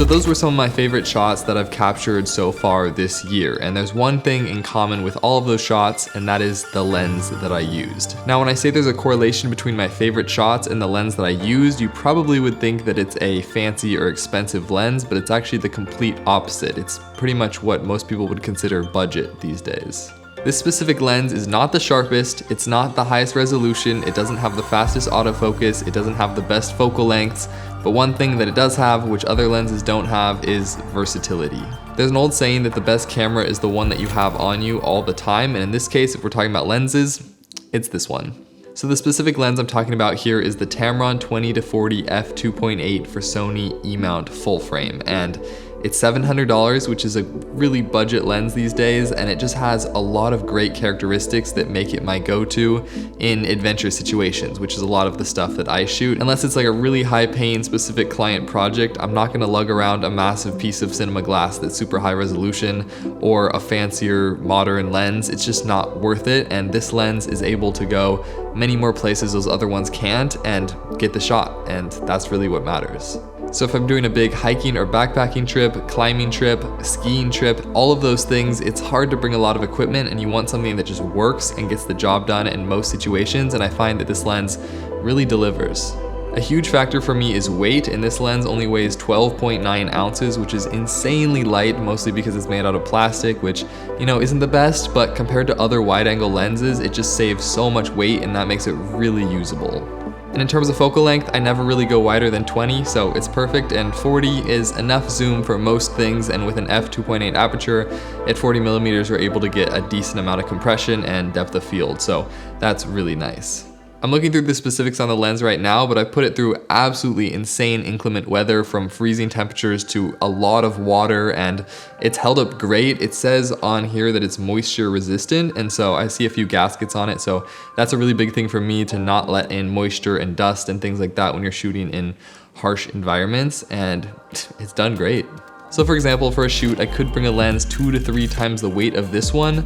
those were some of my favorite shots that I've captured so far this year, and there's one thing in common with all of those shots, and that is the lens that I used. Now when I say there's a correlation between my favorite shots and the lens that I used, you probably would think that it's a fancy or expensive lens, but it's actually the complete opposite. It's pretty much what most people would consider budget these days. This specific lens is not the sharpest, it's not the highest resolution, it doesn't have the fastest autofocus, it doesn't have the best focal lengths, but one thing that it does have, which other lenses don't have, is versatility. There's an old saying that the best camera is the one that you have on you all the time, and in this case, if we're talking about lenses, it's this one. So the specific lens I'm talking about here is the Tamron 20-40 f2.8 for Sony E-mount full frame, and it's $700, which is a really budget lens these days, and it just has a lot of great characteristics that make it my go-to in adventure situations, which is a lot of the stuff that I shoot. Unless it's like a really high-paying specific client project, I'm not gonna lug around a massive piece of cinema glass that's super high resolution or a fancier modern lens. It's just not worth it, and this lens is able to go many more places those other ones can't and get the shot, and that's really what matters. So if I'm doing a big hiking or backpacking trip, climbing trip, skiing trip, all of those things, it's hard to bring a lot of equipment and you want something that just works and gets the job done in most situations, and I find that this lens really delivers. A huge factor for me is weight, and this lens only weighs 12.9 ounces, which is insanely light, mostly because it's made out of plastic, which, you know, isn't the best, but compared to other wide-angle lenses, it just saves so much weight and that makes it really usable. And in terms of focal length, I never really go wider than 20, so it's perfect, and 40 is enough zoom for most things, and with an f2.8 aperture, at 40 millimeters, you're able to get a decent amount of compression and depth of field, so that's really nice. I'm looking through the specifics on the lens right now, but I've put it through absolutely insane inclement weather, from freezing temperatures to a lot of water, and it's held up great. It says on here that it's moisture resistant, and so I see a few gaskets on it, so that's a really big thing for me, to not let in moisture and dust and things like that when you're shooting in harsh environments, and it's done great. So for example, for a shoot, I could bring a lens 2 to 3 times the weight of this one,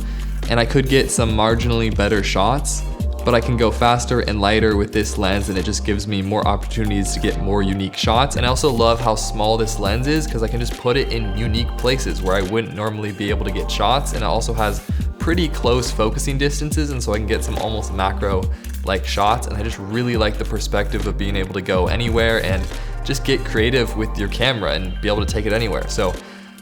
and I could get some marginally better shots, but I can go faster and lighter with this lens, and it just gives me more opportunities to get more unique shots. And I also love how small this lens is, because I can just put it in unique places where I wouldn't normally be able to get shots, and it also has pretty close focusing distances, and so I can get some almost macro like shots, and I just really like the perspective of being able to go anywhere and just get creative with your camera and be able to take it anywhere. So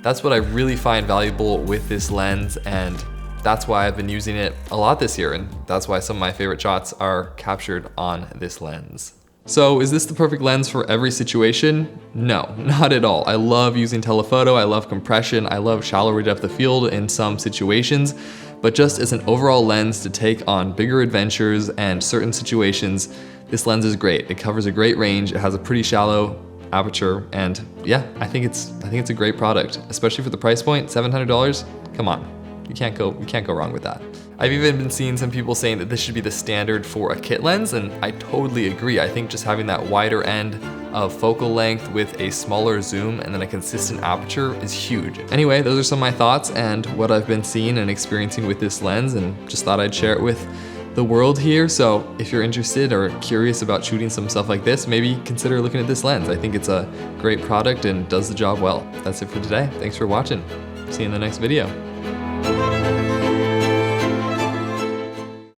that's what I really find valuable with this lens, and that's why I've been using it a lot this year, and that's why some of my favorite shots are captured on this lens. So is this the perfect lens for every situation? No, not at all. I love using telephoto, I love compression, I love shallower depth of field in some situations, but just as an overall lens to take on bigger adventures and certain situations, this lens is great. It covers a great range, it has a pretty shallow aperture, and yeah, I think it's a great product, especially for the price point, $700. Come on. You can't go wrong with that. I've even been seeing some people saying that this should be the standard for a kit lens, and I totally agree. I think just having that wider end of focal length with a smaller zoom and then a consistent aperture is huge. Anyway, those are some of my thoughts and what I've been seeing and experiencing with this lens, and just thought I'd share it with the world here. So if you're interested or curious about shooting some stuff like this, maybe consider looking at this lens. I think it's a great product and does the job well. That's it for today. Thanks for watching. See you in the next video.